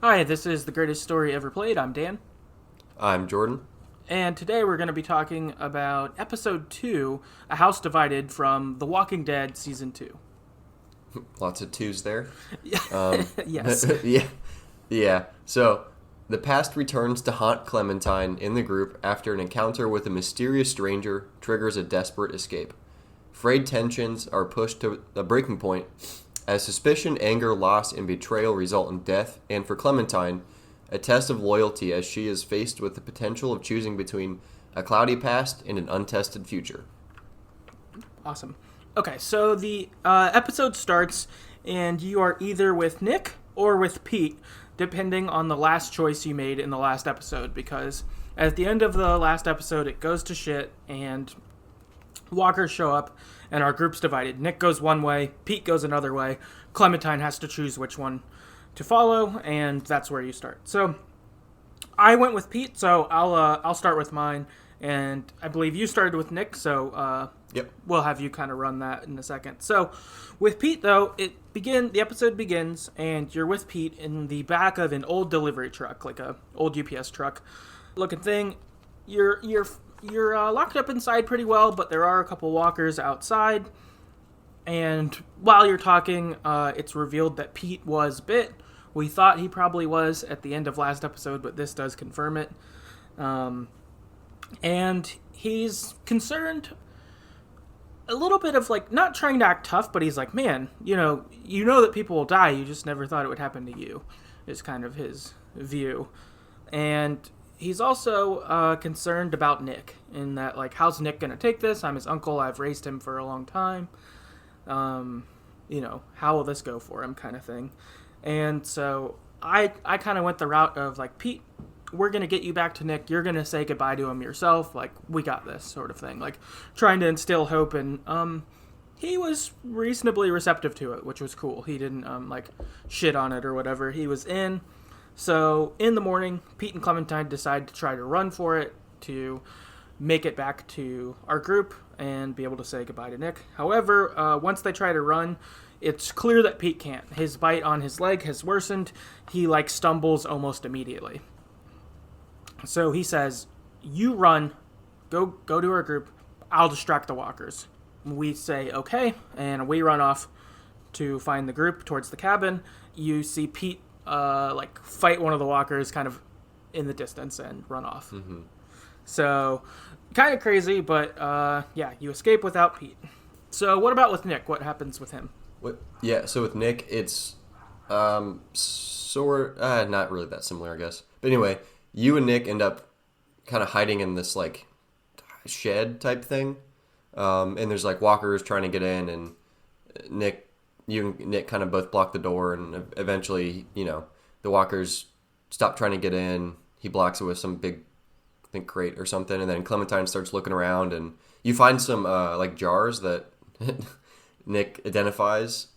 Hi, this is The Greatest Story Ever Played. I'm Dan. I'm Jordan. And today we're going to be talking about Episode 2, A House Divided from The Walking Dead Season 2. Lots of twos there. Um, Yes. yeah, yeah. So, the past returns to haunt Clementine in the group after an encounter with a mysterious stranger triggers a desperate escape. Frayed tensions are pushed to a breaking point as suspicion, anger, loss, and betrayal result in death, and for Clementine, a test of loyalty as she is faced with the potential of choosing between a cloudy past and an untested future. Awesome. Okay, so the episode starts, and you are either with Nick or with Pete, depending on the last choice you made in the last episode, because at the end of the last episode, it goes to shit, and walkers show up, and our group's divided. Nick goes one way, Pete goes another way. Clementine has to choose which one to follow, and that's where you start. So I went with Pete, so I'll start with mine, and I believe you started with Nick, so Yep. we'll have you kind of run that in a second. So with Pete though, the episode begins, and you're with Pete in the back of an old delivery truck, like a old UPS truck looking thing. You're locked up inside pretty well, but there are a couple walkers outside. And while you're talking, it's revealed that Pete was bit. We thought he probably was at the end of last episode, but this does confirm it. And he's concerned a little bit of like not trying to act tough, but he's like, man, you know that people will die. You just never thought it would happen to you. Is kind of his view, and he's also concerned about Nick in that like, how's Nick gonna take this? I'm his uncle. I've raised him for a long time. How will this go for him, kind of thing. And so I kind of went the route of like, Pete, we're going to get you back to Nick. You're going to say goodbye to him yourself. Like, we got this sort of thing. Like, trying to instill hope. And he was reasonably receptive to it, which was cool. He didn't, shit on it or whatever. He was in. So, in the morning, Pete and Clementine decide to try to run for it to make it back to our group and be able to say goodbye to Nick. However, once they try to run, it's clear that Pete can't. His bite on his leg has worsened. He, stumbles almost immediately. So he says, you run, go to our group, I'll distract the walkers. We say, okay, and we run off to find the group towards the cabin. You see Pete, fight one of the walkers kind of in the distance and run off. Mm-hmm. So, kind of crazy, but, you escape without Pete. So what about with Nick? What happens with him? Yeah, so with Nick, it's not really that similar, I guess. But anyway, you and Nick end up kind of hiding in this shed type thing, and there's walkers trying to get in, and you and Nick kind of both block the door, and eventually, the walkers stop trying to get in. He blocks it with some big, I think, crate or something, and then Clementine starts looking around, and you find some jars that Nick identifies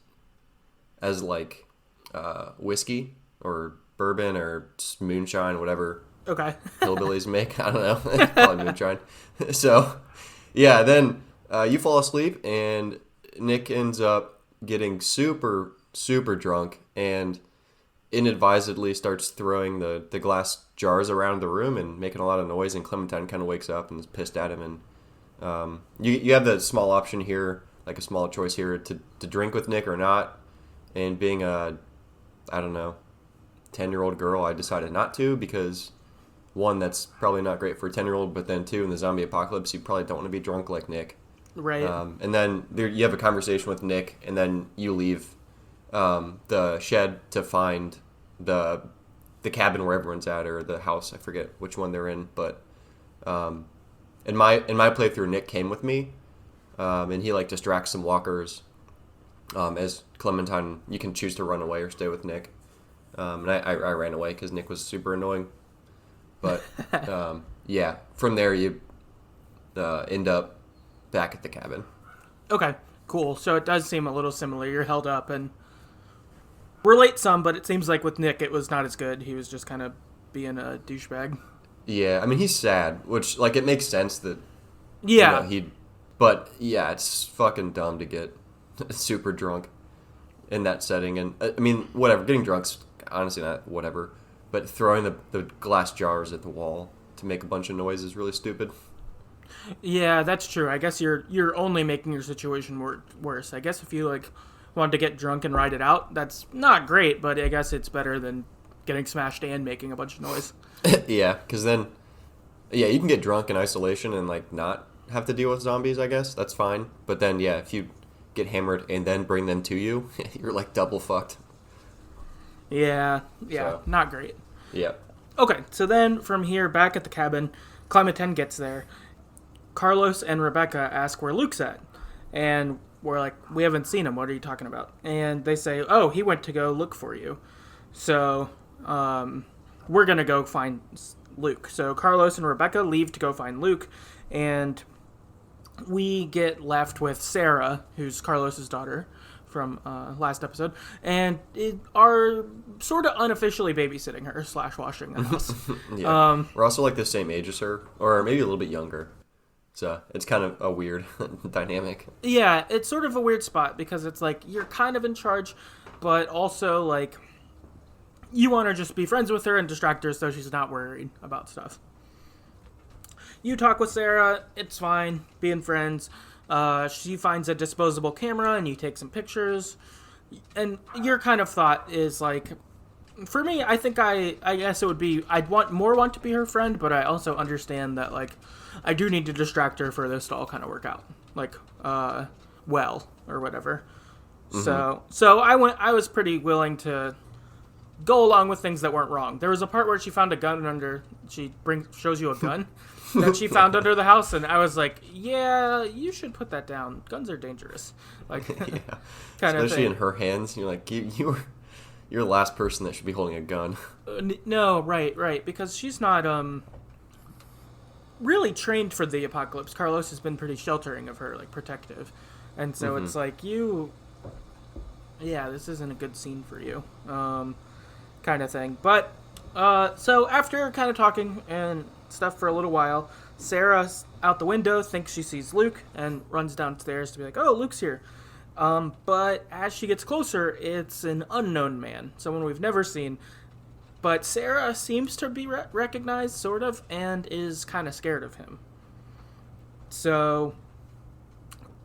as whiskey or bourbon or moonshine, whatever. Okay. Hillbillies make. I don't know. Probably moonshine. So, yeah, then you fall asleep, and Nick ends up getting super, super drunk and inadvisedly starts throwing the glass jars around the room and making a lot of noise, and Clementine kind of wakes up and is pissed at him. And you have the small option here, a small choice here, to drink with Nick or not. And being a, I don't know, 10-year-old girl, I decided not to because, one, that's probably not great for a 10-year-old, but then two, in the zombie apocalypse, you probably don't want to be drunk like Nick. Right. And then you have a conversation with Nick, and then you leave the shed to find the cabin where everyone's at, or the house. I forget which one they're in, but in my playthrough, Nick came with me, and he distracts some walkers. As Clementine, you can choose to run away or stay with Nick. And I ran away because Nick was super annoying. But, from there you end up back at the cabin. Okay, cool. So it does seem a little similar. You're held up and relate some, but it seems like with Nick it was not as good. He was just kind of being a douchebag. Yeah, I mean, he's sad, which, it makes sense that, Yeah. But, yeah, it's fucking dumb to get super drunk in that setting. And, I mean, whatever, getting drunk's, honestly not whatever, but throwing the glass jars at the wall to make a bunch of noise is really stupid. Yeah, that's true. I guess you're only making your situation worse. I guess if you like wanted to get drunk and ride it out, that's not great, but I guess it's better than getting smashed and making a bunch of noise. Yeah, because then, yeah, you can get drunk in isolation and like not have to deal with zombies. I guess that's fine. But then, yeah, if you get hammered and then bring them to you, you're like double fucked. Yeah, So. not great. Yeah. Okay, so then from here, back at the cabin, Clementine gets there. Carlos and Rebecca ask where Luke's at. And we're like, we haven't seen him. What are you talking about? And they say, oh, he went to go look for you. So, we're going to go find Luke. So Carlos and Rebecca leave to go find Luke. And we get left with Sarah, who's Carlos's daughter from last episode, and are sort of unofficially babysitting her / washing the house. Yeah. We're also like the same age as her, or maybe a little bit younger. So it's kind of a weird dynamic. Yeah, it's sort of a weird spot because it's like you're kind of in charge, but also like you want to just be friends with her and distract her so she's not worried about stuff. You talk with Sarah, it's fine, being friends. She finds a disposable camera and you take some pictures. And your kind of thought is like, for me, I think I guess it would be, I'd want to be her friend, but I also understand that like, I do need to distract her for this to all kind of work out. Like, well, or whatever. Mm-hmm. So I was pretty willing to go along with things that weren't wrong. There was a part where she found a gun shows you a gun that she found under the house, and I was like, yeah, you should put that down. Guns are dangerous. Like, Yeah. kind of Especially thing. in her hands. You're like, you're the last person that should be holding a gun. No, right, because she's not really trained for the apocalypse. Carlos has been pretty sheltering of her, like protective, and so it's like this isn't a good scene for you, kind of thing. But so after kind of talking and stuff for a little while, Sarah out the window thinks she sees Luke and runs downstairs to be like, oh, Luke's here. But as she gets closer, it's an unknown man, someone we've never seen. But Sarah seems to be recognized, sort of, and is kind of scared of him. So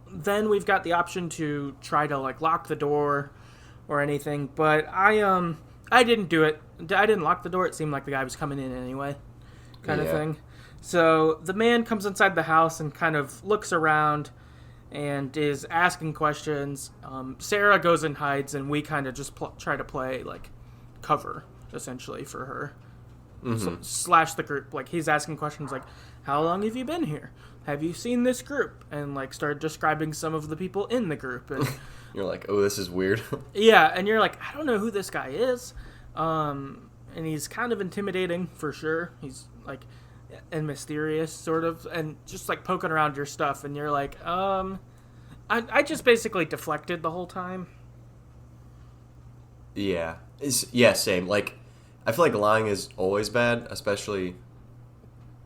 then we've got the option to try to like lock the door or anything, but I didn't do it. I didn't lock the door. It seemed like the guy was coming in anyway, kind of thing. So the man comes inside the house and kind of looks around and is asking questions. Sarah goes and hides, and we kind of just try to play like cover essentially for her. So, / the group. Like, he's asking questions like, how long have you been here? Have you seen this group? And like start describing some of the people in the group. And You're like, oh, this is weird. yeah, and you're like, I don't know who this guy is. And he's kind of intimidating for sure. He's like, and mysterious sort of, and just like poking around your stuff, and you're like, I just basically deflected the whole time. Yeah. Same. Like, I feel like lying is always bad, especially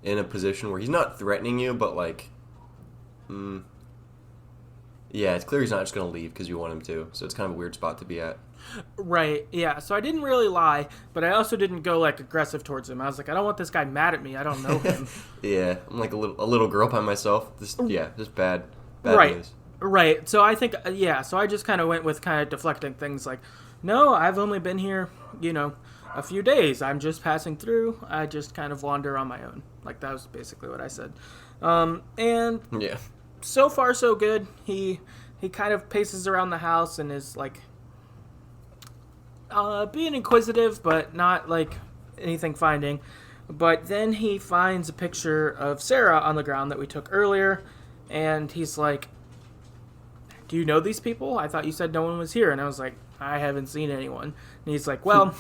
in a position where he's not threatening you, but like, yeah, it's clear he's not just going to leave because you want him to. So it's kind of a weird spot to be at. Right, yeah. So I didn't really lie, but I also didn't go like aggressive towards him. I was like, I don't want this guy mad at me. I don't know him. Yeah, I'm like a little girl by myself. Just bad right. news. Right. So I think, so I just kind of went with kind of deflecting things like, no, I've only been here, a few days. I'm just passing through. I just kind of wander on my own. Like, that was basically what I said. And Yeah. so far so good. He kind of paces around the house and is like being inquisitive, but not like anything finding. But then he finds a picture of Sarah on the ground that we took earlier, and he's like, do you know these people? I thought you said no one was here. And I was like, I haven't seen anyone. And he's like, well,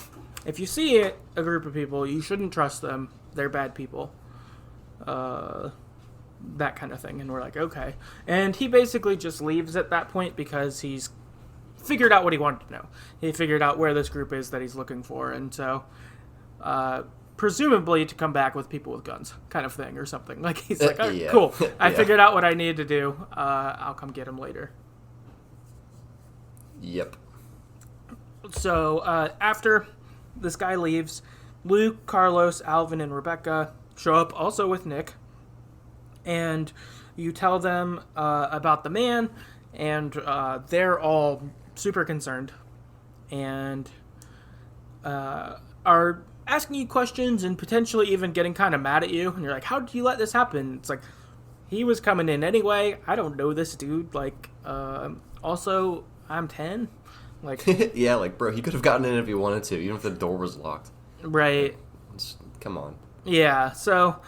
if you see a group of people, you shouldn't trust them. They're bad people. That kind of thing. And we're like, okay. And he basically just leaves at that point because he's figured out what he wanted to know. He figured out where this group is that he's looking for. And so, presumably to come back with people with guns kind of thing or something. Like, he's like, all right, cool. I figured out what I need to do. I'll come get him later. Yep. So, after this guy leaves. Luke, Carlos, Alvin, and Rebecca show up also with Nick. And you tell them about the man, and they're all super concerned. And are asking you questions and potentially even getting kind of mad at you. And you're like, how did you let this happen? It's like, he was coming in anyway. I don't know this dude. Like, also, I'm 10. Like, yeah, like, bro, he could have gotten in if he wanted to, even if the door was locked. Right. Come on. Yeah, so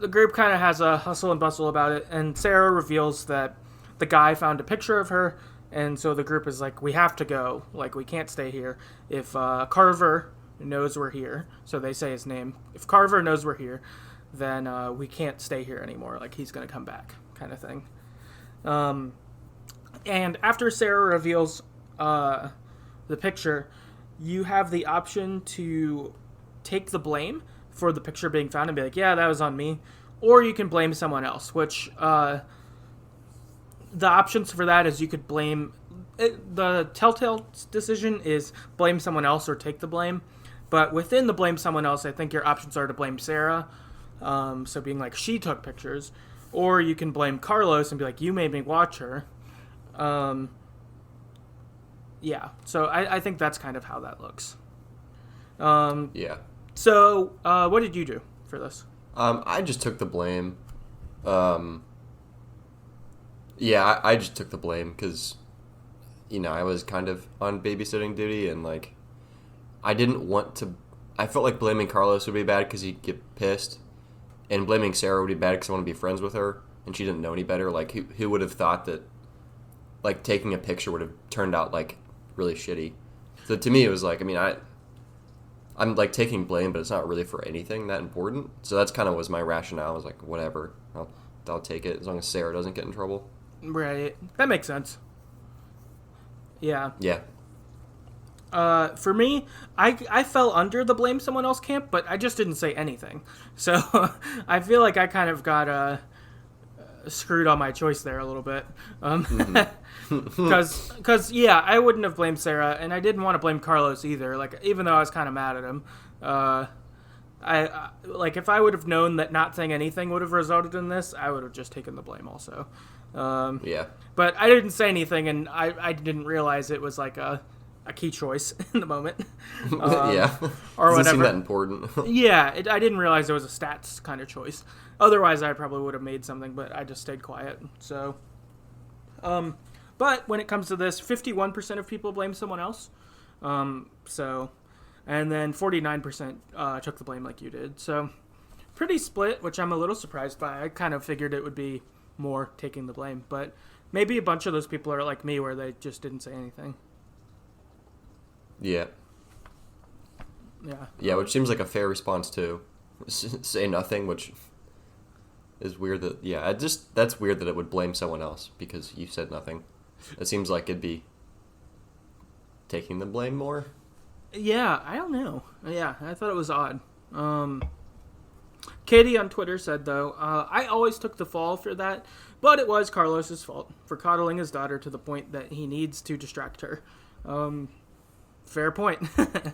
the group kind of has a hustle and bustle about it, and Sarah reveals that the guy found a picture of her, and so the group is like, we have to go. Like, we can't stay here. If Carver knows we're here, so they say his name. If Carver knows we're here, then we can't stay here anymore. Like, he's going to come back, kind of thing. And after Sarah reveals the picture, you have the option to take the blame for the picture being found and be like, yeah, that was on me. Or you can blame someone else, which the options for that is you could blame... the Telltale decision is blame someone else or take the blame. But within the blame someone else, I think your options are to blame Sarah. So being like, she took pictures. Or you can blame Carlos and be like, you made me watch her. Yeah, so I think that's kind of how that looks. Yeah. So, what did you do for this? I just took the blame. Yeah, I just took the blame because, I was kind of on babysitting duty and, like, I didn't want to... I felt like blaming Carlos would be bad because he'd get pissed, and blaming Sarah would be bad because I want to be friends with her, and she didn't know any better. Like, who would have thought that, like, taking a picture would have turned out, like, really shitty? So to me, it was like, I'm like taking blame, but it's not really for anything that important. So that's kind of was my rationale. I was like, whatever, I'll take it as long as Sarah doesn't get in trouble. Right, that makes sense. Yeah. Yeah. For me, I fell under the blame someone else camp, but I just didn't say anything. So I feel like I kind of got screwed on my choice there a little bit. Because yeah, I wouldn't have blamed Sarah, and I didn't want to blame Carlos either. Like, even though I was kind of mad at him, I like, if I would have known that not saying anything would have resulted in this, I would have just taken the blame also. Yeah. But I didn't say anything, and I didn't realize it was like a key choice in the moment. Yeah. Or doesn't whatever. seem that important. Yeah, I didn't realize it was a stats kind of choice. Otherwise, I probably would have made something, but I just stayed quiet. So, but when it comes to this, 51% of people blame someone else. And then 49% took the blame like you did. So, pretty split, which I'm a little surprised by. I kind of figured it would be more taking the blame, but maybe a bunch of those people are like me, where they just didn't say anything. Yeah. Yeah. Yeah, which seems like a fair response too. Say nothing, which is weird that, yeah, that's weird that it would blame someone else because you said nothing. It seems like it'd be taking the blame more. Yeah, I don't know. Yeah, I thought it was odd. Katie on Twitter said, though, I always took the fall for that, but it was Carlos's fault for coddling his daughter to the point that he needs to distract her. Fair point.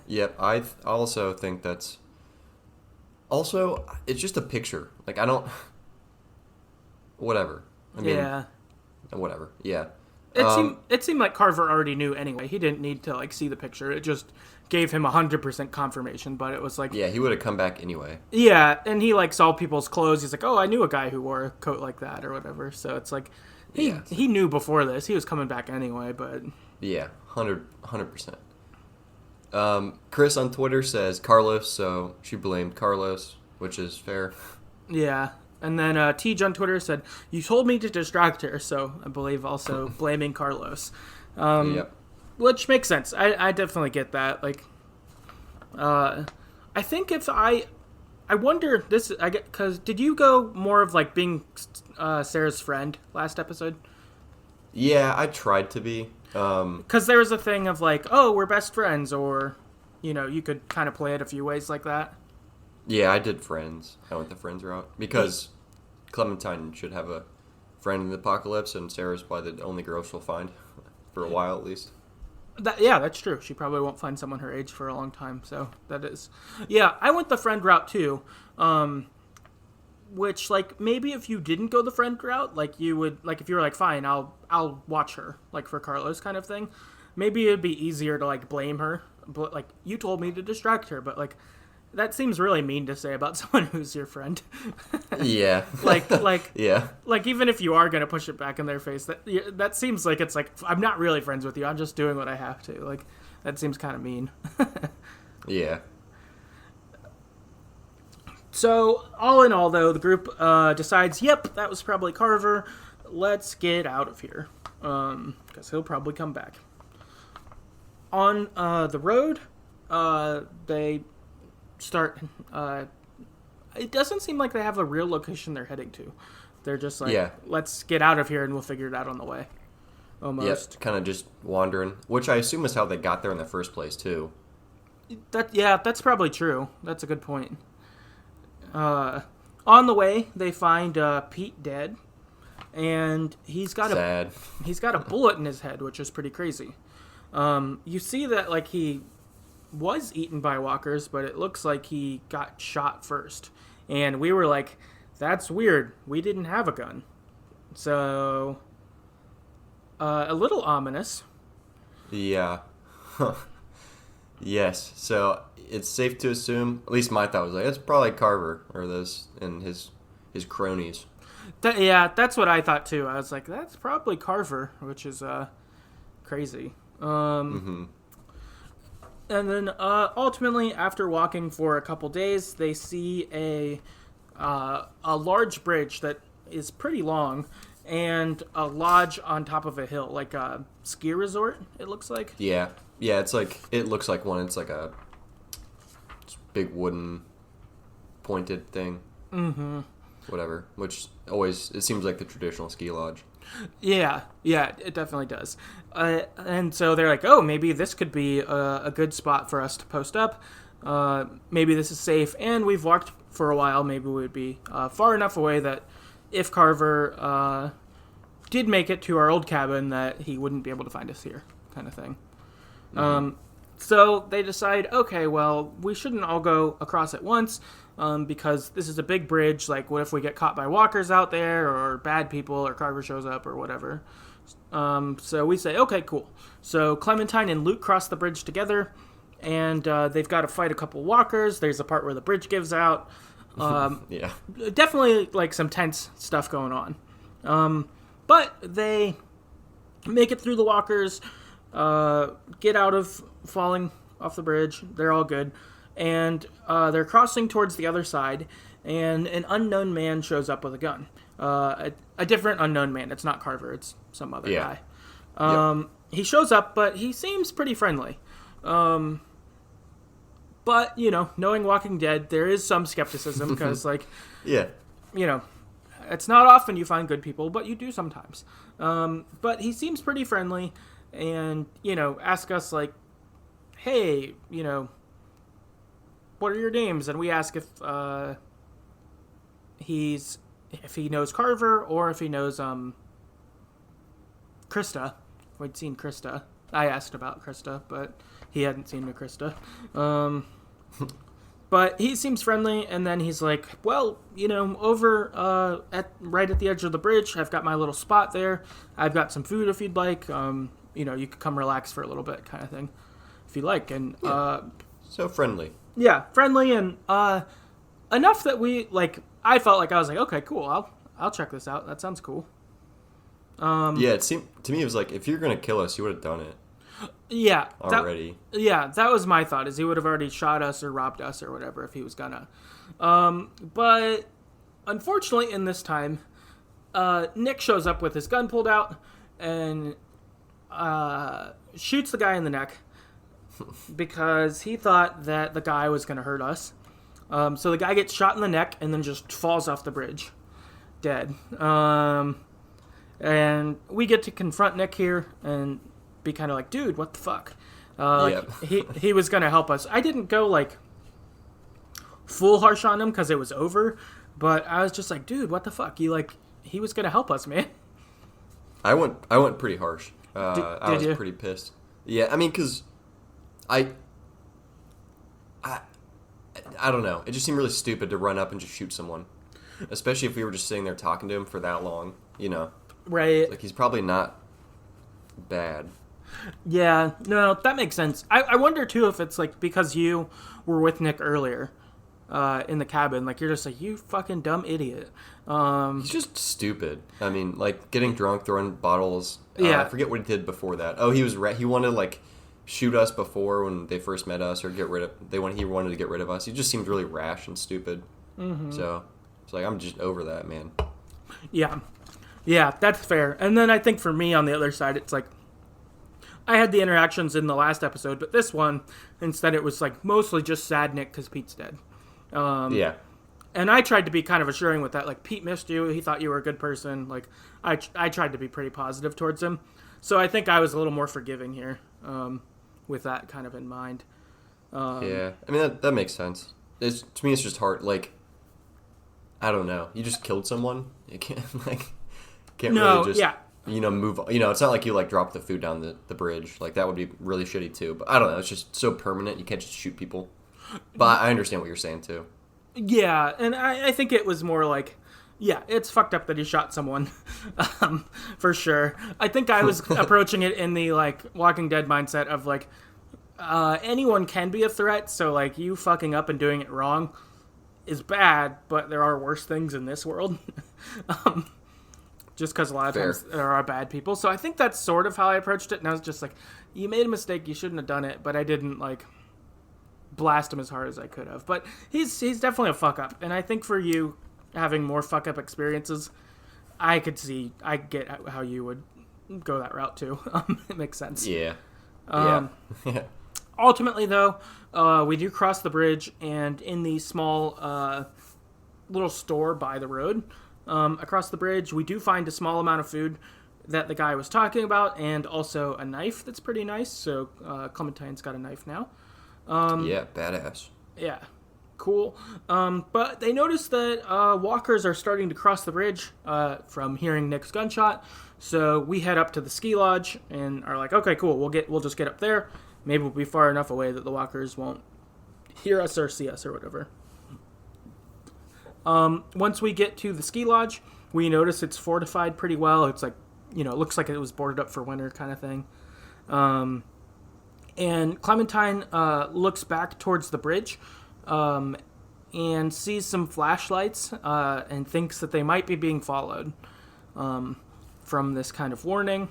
Yep, I also think that's... Also, it's just a picture. Like, I don't... Whatever. Yeah. Whatever. Yeah. It seemed like Carver already knew anyway. He didn't need to, like, see the picture. It just gave him 100% confirmation, but it was like... Yeah, he would have come back anyway. Yeah, and he, like, saw people's clothes. He's like, oh, I knew a guy who wore a coat like that or whatever. So it's like, he knew before this. He was coming back anyway, but... Yeah, 100%. Chris on Twitter says Carlos, so she blamed Carlos, which is fair. Yeah. And then Tej on Twitter said, you told me to distract her, so I believe also blaming Carlos. Yep. Which makes sense. I definitely get that. Like, I think if I wonder this, because did you go more of like being Sarah's friend last episode? Yeah, I tried to be. Because there was a thing of like, oh, we're best friends, or, you could kind of play it a few ways like that. Yeah, I did friends. I went the friends route. Because Clementine should have a friend in the apocalypse, and Sarah's probably the only girl she'll find. For a while, at least. That's true. She probably won't find someone her age for a long time. So that is, yeah. I went the friend route too. Which like maybe if you didn't go the friend route, like you would like if you were like fine, I'll watch her like for Carlos kind of thing. Maybe it'd be easier to like blame her, but like you told me to distract her, but like that seems really mean to say about someone who's your friend. Yeah. like yeah. like even if you are gonna push it back in their face, that seems like it's like I'm not really friends with you. I'm just doing what I have to. Like that seems kind of mean. Yeah. So all in all, though, the group decides, yep, that was probably Carver. Let's get out of here, because he'll probably come back. On the road, they start. It doesn't seem like they have a real location they're heading to. They're just like, let's get out of here and we'll figure it out on the way. Almost. Yep, kind of just wandering, which I assume is how they got there in the first place, too. That's probably true. That's a good point. On the way, they find Pete dead, and he's got a bullet in his head, which is pretty crazy. You see that like he was eaten by walkers, but it looks like he got shot first. And we were like, that's weird. We didn't have a gun. So, a little ominous. Yeah. Yes. So it's safe to assume, at least my thought was like, it's probably Carver or those and his cronies. That's what I thought too. I was like, that's probably Carver, which is crazy. And then ultimately, after walking for a couple days, they see a large bridge that is pretty long and a lodge on top of a hill, like a ski resort, it looks like. Yeah. Yeah, it's like, it looks like one. It's like a big wooden pointed thing. Mm-hmm. Whatever. Which always, it seems like the traditional ski lodge. Yeah, it definitely does. And so they're like, oh, maybe this could be a good spot for us to post up. Maybe this is safe. And we've walked for a while. Maybe we'd be far enough away that if Carver did make it to our old cabin, that he wouldn't be able to find us here, kind of thing. Mm-hmm. So they decide, okay, well, we shouldn't all go across at once because this is a big bridge. Like, what if we get caught by walkers out there or bad people or Carver shows up or whatever? So we say, okay, cool. So Clementine and Luke cross the bridge together, and they've got to fight a couple walkers. There's a part where the bridge gives out. Yeah. Definitely, like, some tense stuff going on. But they make it through the walkers, get out of falling off the bridge. They're all good. And they're crossing towards the other side, and an unknown man shows up with a gun. A different unknown man. It's not Carver. It's some other guy. He shows up, but he seems pretty friendly. But, you know, knowing Walking Dead, there is some skepticism because, like, you know, it's not often you find good people, but you do sometimes. But he seems pretty friendly and, you know, ask us, like, hey, you know, what are your names? And we ask if he knows Carver or if he knows Krista. We'd seen Krista. I asked about Krista, but he hadn't seen Krista. But he seems friendly, and then he's like, well, you know, over right at the edge of the bridge, I've got my little spot there. I've got some food if you'd like. You know, you could come relax for a little bit kind of thing, if you like. And so friendly. Yeah, friendly and enough that we, like, I felt like I was like, okay, cool, I'll check this out. That sounds cool. Yeah, it seemed to me it was like, if you're gonna kill us, you would have done it. Yeah. Already. That was my thought, is he would have already shot us or robbed us or whatever if he was gonna. But unfortunately in this time, Nick shows up with his gun pulled out and shoots the guy in the neck because he thought that the guy was gonna hurt us. So the guy gets shot in the neck and then just falls off the bridge. Dead. And we get to confront Nick here and be kind of like, dude, what the fuck? He was going to help us. I didn't go, like, full harsh on him because it was over, but I was just like, dude, what the fuck? He was going to help us, man. I went pretty harsh. I was pretty pissed. Yeah, I mean, because I, I, I don't know. It just seemed really stupid to run up and just shoot someone, especially if we were just sitting there talking to him for that long. You know, Right. like he's probably not bad. Yeah, no, that makes sense. I wonder too if it's like because you were with Nick earlier in the cabin, like you're just like, you fucking dumb idiot. He's just stupid. I mean, like getting drunk, throwing bottles. Yeah. I forget what he did before that. Oh, he was he wanted to like shoot us before when they first met us, or get rid of. He wanted to get rid of us. He just seemed really rash and stupid. Mm-hmm. So it's like I'm just over that, man. Yeah, yeah, that's fair. And then I think for me on the other side, it's like I had the interactions in the last episode, but this one instead it was like mostly just sad Nick because Pete's dead. Yeah. And I tried to be kind of assuring with that. Like, Pete missed you. He thought you were a good person. Like, I tried to be pretty positive towards him. So I think I was a little more forgiving here with that kind of in mind. Yeah. I mean, that makes sense. To me, it's just hard. Like, I don't know. You just killed someone. You can't, really just, move on. It's not like you, like, drop the food down the bridge. Like, that would be really shitty, too. But I don't know. It's just so permanent. You can't just shoot people. But I understand what you're saying, too. Yeah, and I think it was more like, yeah, it's fucked up that he shot someone, for sure. I think I was approaching it in the, like, Walking Dead mindset of, like, anyone can be a threat, so, like, you fucking up and doing it wrong is bad, but there are worse things in this world. Just because a lot of times there are bad people. So I think that's sort of how I approached it, and I was just like, you made a mistake, you shouldn't have done it, but I didn't, like, blast him as hard as I could have. But he's definitely a fuck up, and I think for you having more fuck up experiences, I get how you would go that route too. It makes sense. Yeah. Ultimately, though, we do cross the bridge, and in the small little store by the road across the bridge, we do find a small amount of food that the guy was talking about, and also a knife that's pretty nice. So Clementine's got a knife now. Yeah, badass. Yeah, cool. But they notice that walkers are starting to cross the bridge from hearing Nick's gunshot. So we head up to the ski lodge and are like, okay, cool. We'll just get up there. Maybe we'll be far enough away that the walkers won't hear us or see us or whatever. Once we get to the ski lodge, we notice it's fortified pretty well. It's like, it looks like it was boarded up for winter kind of thing. And Clementine looks back towards the bridge and sees some flashlights and thinks that they might be being followed from this kind of warning,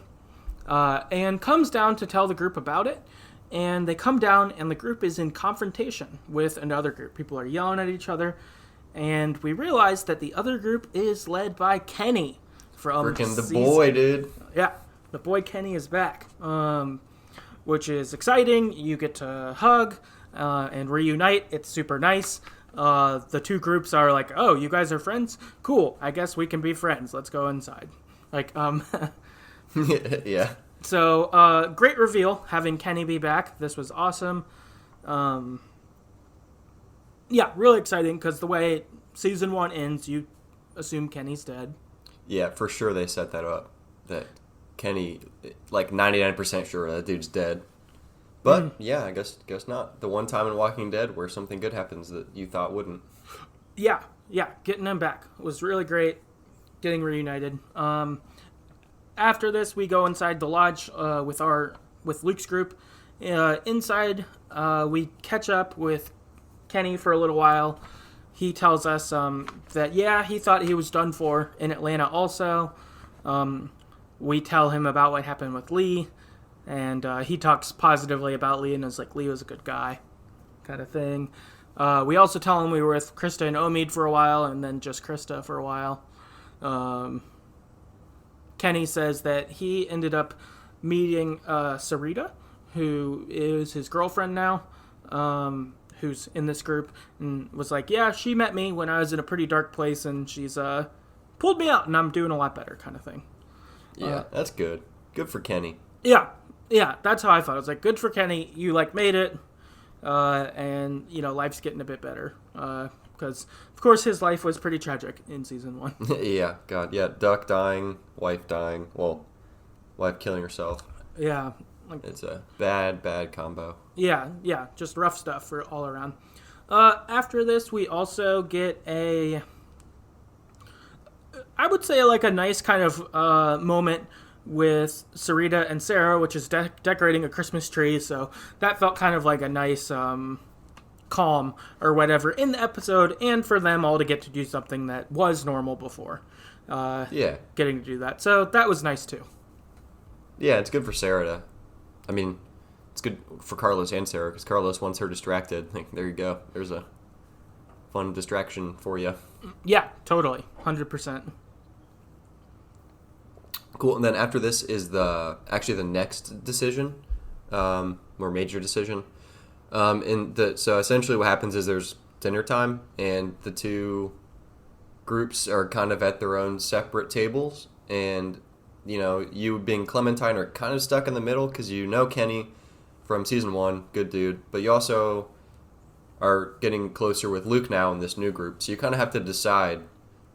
and comes down to tell the group about it. And they come down, and the group is in confrontation with another group. People are yelling at each other, and we realize that the other group is led by Kenny from freaking the boy, dude. Yeah, the boy Kenny is back. Which is exciting. You get to hug and reunite. It's super nice. The two groups are like, oh, you guys are friends? Cool. I guess we can be friends. Let's go inside. Like, Yeah. So, great reveal having Kenny be back. This was awesome. Yeah, really exciting because the way season 1 ends, you assume Kenny's dead. Yeah, for sure they set that up. That Kenny, like 99% sure that dude's dead. But yeah, I guess not. The one time in Walking Dead where something good happens that you thought wouldn't. Yeah, getting him back was really great. Getting reunited. After this, we go inside the lodge with Luke's group. Inside, we catch up with Kenny for a little while. He tells us that he thought he was done for in Atlanta also. We tell him about what happened with Lee, and he talks positively about Lee and is like, Lee was a good guy, kind of thing. We also tell him we were with Krista and Omid for a while, and then just Krista for a while. Kenny says that he ended up meeting Sarita, who is his girlfriend now, who's in this group, and was like, yeah, she met me when I was in a pretty dark place, and she's pulled me out, and I'm doing a lot better, kind of thing. Yeah, that's good. Good for Kenny. Yeah, that's how I felt. I was like, good for Kenny. You, like, made it, and, life's getting a bit better. Because, of course, his life was pretty tragic in season 1. Yeah, God, yeah. Duck dying, wife dying. Well, wife killing herself. Yeah, Like, it's a bad combo. yeah, just rough stuff for all around. After this, we also get I would say like a nice kind of moment with Sarita and Sarah, which is decorating a Christmas tree. So that felt kind of like a nice calm or whatever in the episode, and for them all to get to do something that was normal before. Getting to do that. So that was nice too. Yeah, it's good for Sarah to. I mean, it's good for Carlos and Sarah because Carlos wants her distracted. Like, there you go. There's a fun distraction for you. Yeah, totally. 100%. Cool. And then after this is the next decision, more major decision. So essentially what happens is there's dinner time and the two groups are kind of at their own separate tables, and you being Clementine are kind of stuck in the middle because Kenny from season 1, good dude, but you also are getting closer with Luke now in this new group, so you kind of have to decide,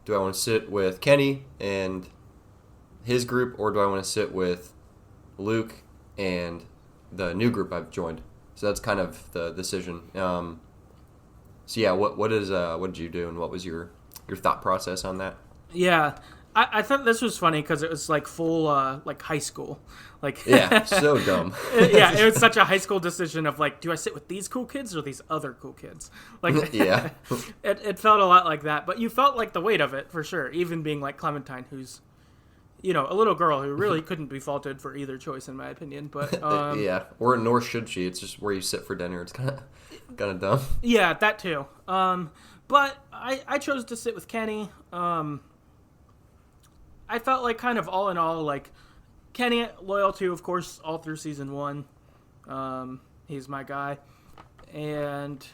do I want to sit with Kenny and his group, or do I want to sit with Luke and the new group I've joined? So that's kind of the decision. So yeah, what did you do, and what was your thought process on that? Yeah, I thought this was funny because it was like full like high school, like yeah, so dumb. Yeah, it was such a high school decision of like, do I sit with these cool kids or these other cool kids? Like, yeah, it felt a lot like that, but you felt like the weight of it for sure. Even being like Clementine, who's a little girl who really couldn't be faulted for either choice, in my opinion. But yeah, or nor should she. It's just where you sit for dinner. It's kind of dumb. Yeah, that too. But I chose to sit with Kenny. I felt like kind of all in all, like Kenny loyal to, of course, all through season 1. He's my guy, and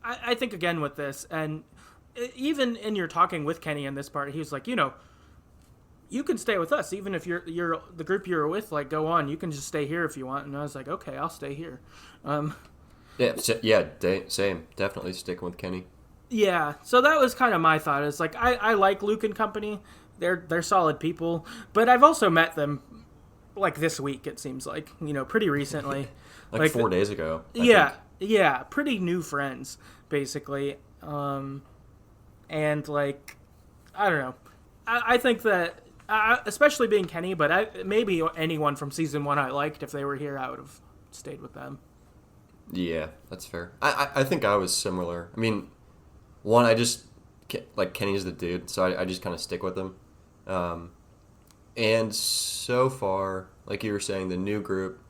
I think again with this, and even in your talking with Kenny in this part, he was like, you can stay with us, even if you're the group you're with. Like, go on, you can just stay here if you want. And I was like, okay, I'll stay here. Same. Definitely sticking with Kenny. Yeah, so that was kind of my thought. It's like I like Luke and company. They're solid people, but I've also met them like this week. It seems like pretty recently, like 4 days ago. I think. Pretty new friends basically, and like I don't know. I think that. Especially being Kenny, but maybe anyone from season 1 I liked. If they were here, I would have stayed with them. Yeah, that's fair. I think I was similar. I mean, one, I just, like, Kenny's the dude, so I just kind of stick with him. And so far, like you were saying, the new group,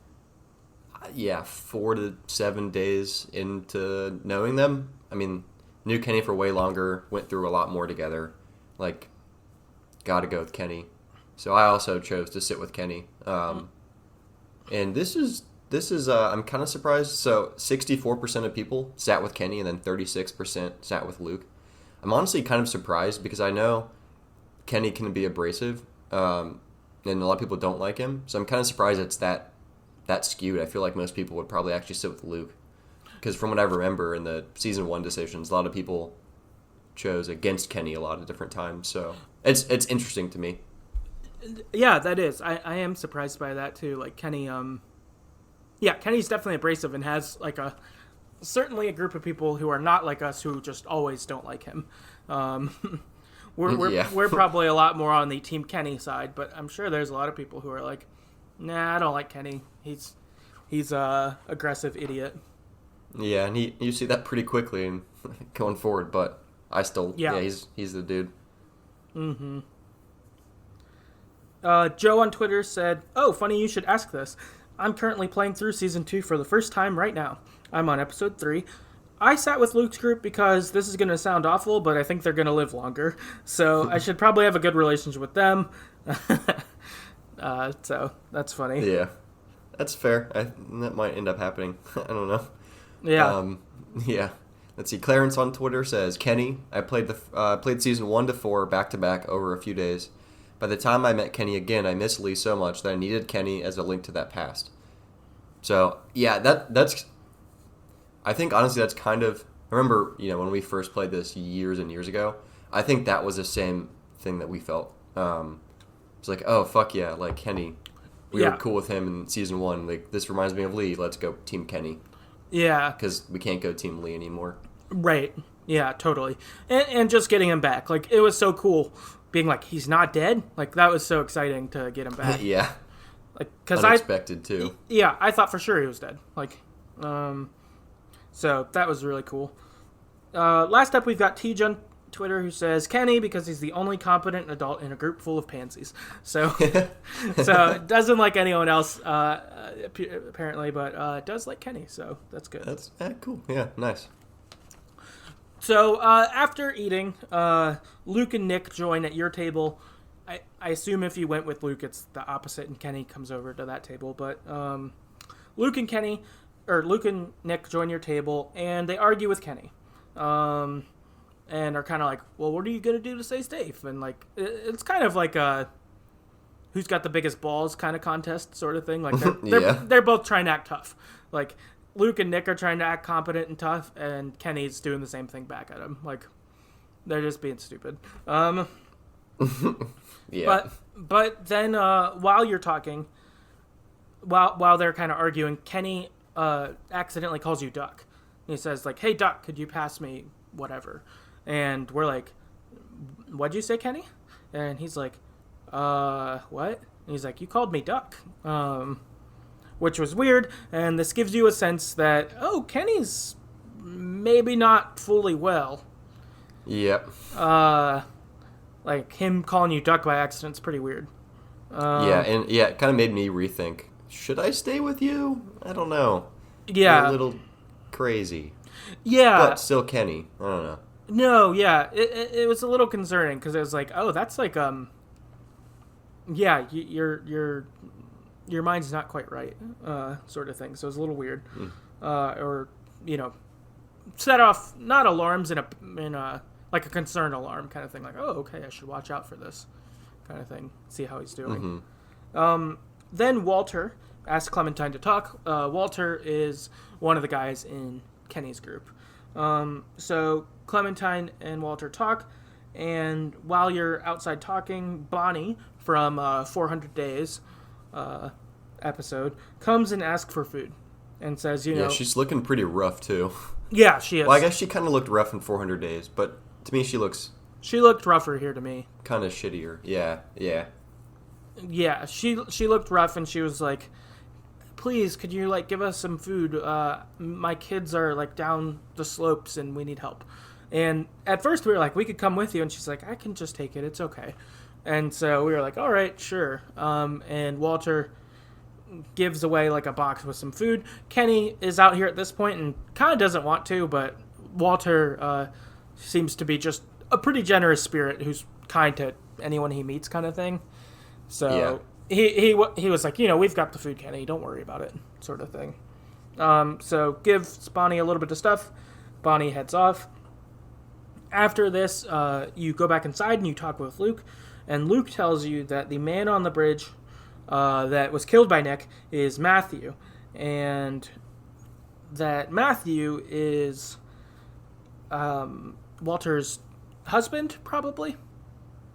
4 to 7 days into knowing them, I mean, knew Kenny for way longer, went through a lot more together. Like, gotta go with Kenny. So I also chose to sit with Kenny. And this is I'm kind of surprised. So 64% of people sat with Kenny, and then 36% sat with Luke. I'm honestly kind of surprised because I know Kenny can be abrasive, and a lot of people don't like him. So I'm kind of surprised it's that skewed. I feel like most people would probably actually sit with Luke, because from what I remember in the season 1 decisions, a lot of people chose against Kenny a lot of different times. So it's interesting to me. Yeah, that is. I am surprised by that too. Like Kenny, Kenny's definitely abrasive and has like certainly a group of people who are not like us who just always don't like him. We're probably a lot more on the Team Kenny side, but I'm sure there's a lot of people who are like, nah, I don't like Kenny. He's a aggressive idiot. Yeah, and you see that pretty quickly and going forward, but I still he's the dude. Mm-hmm. Joe on Twitter said, "Oh, funny you should ask this. I'm currently playing through Season 2 for the first time right now. I'm on Episode 3. I sat with Luke's group because this is going to sound awful, but I think they're going to live longer. So I should probably have a good relationship with them." So that's funny. Yeah, that's fair. That might end up happening. I don't know. Yeah. Yeah. Let's see. Clarence on Twitter says, "Kenny, I played Season 1 to 4 back-to-back over a few days. By the time I met Kenny again, I missed Lee so much that I needed Kenny as a link to that past." So, yeah, that's... I think, honestly, that's kind of... I remember, when we first played this years and years ago, I think that was the same thing that we felt. It's like, oh, fuck yeah, like, Kenny. we were cool with him in season 1. Like, this reminds me of Lee. Let's go Team Kenny. Yeah. Because we can't go Team Lee anymore. Right. Yeah, totally. And just getting him back. Like, it was so cool being like, he's not dead. Like, that was so exciting to get him back. Yeah. Like, cause unexpected, too. Yeah, I thought for sure he was dead. Like, so that was really cool. Last up, we've got Tej on Twitter who says, Kenny, because he's the only competent adult in a group full of pansies. So, doesn't like anyone else, apparently, but does like Kenny, so that's good. That's cool. Yeah, nice. So, after eating, Luke and Nick join at your table. I assume if you went with Luke, it's the opposite, and Kenny comes over to that table. But Luke and Nick join your table, and they argue with Kenny. And are kind of like, well, what are you going to do to stay safe? And, like, it's kind of like a who's got the biggest balls kind of contest sort of thing. Like, they're both trying to act tough. Like, Luke and Nick are trying to act competent and tough, and Kenny's doing the same thing back at him. Like, they're just being stupid. Yeah. But then while you're talking, while they're kind of arguing, Kenny accidentally calls you Duck. He says, like, hey, Duck, could you pass me whatever? And we're like, what'd you say, Kenny? And he's like, what? And he's like, you called me Duck. Which was weird, and this gives you a sense that, oh, Kenny's maybe not fully well. Yep. Like, him calling you Duck by accident is pretty weird. It kind of made me rethink, should I stay with you? I don't know. Yeah. You're a little crazy. Yeah. But still Kenny. I don't know. No, yeah. It was a little concerning, because it was like, oh, that's like, yeah, your mind's not quite right, sort of thing. So it was a little weird. Or, set off, not alarms in a like a concerned alarm kind of thing. Like, oh, okay, I should watch out for this kind of thing. See how he's doing. Mm-hmm. Then Walter asked Clementine to talk. Walter is one of the guys in Kenny's group. So Clementine and Walter talk. And while you're outside talking, Bonnie from 400 Days episode comes and asks for food and says, Yeah, she's looking pretty rough, too. Yeah, she is. Well, I guess she kind of looked rough in 400 Days, but to me, she looked rougher here to me. Kind of shittier. Yeah. Yeah, she looked rough, and she was like, please, could you, like, give us some food? My kids are, like, down the slopes, and we need help. And at first, we were like, we could come with you, and she's like, I can just take it. It's okay. And so we were like, all right, sure. And Walter gives away, like, a box with some food. Kenny is out here at this point and kind of doesn't want to, but Walter seems to be just a pretty generous spirit who's kind to anyone he meets kind of thing. So he was like, we've got the food, Kenny. Don't worry about it, sort of thing. So gives Bonnie a little bit of stuff. Bonnie heads off. After this, you go back inside and you talk with Luke. And Luke tells you that the man on the bridge that was killed by Nick is Matthew. And that Matthew is Walter's husband, probably?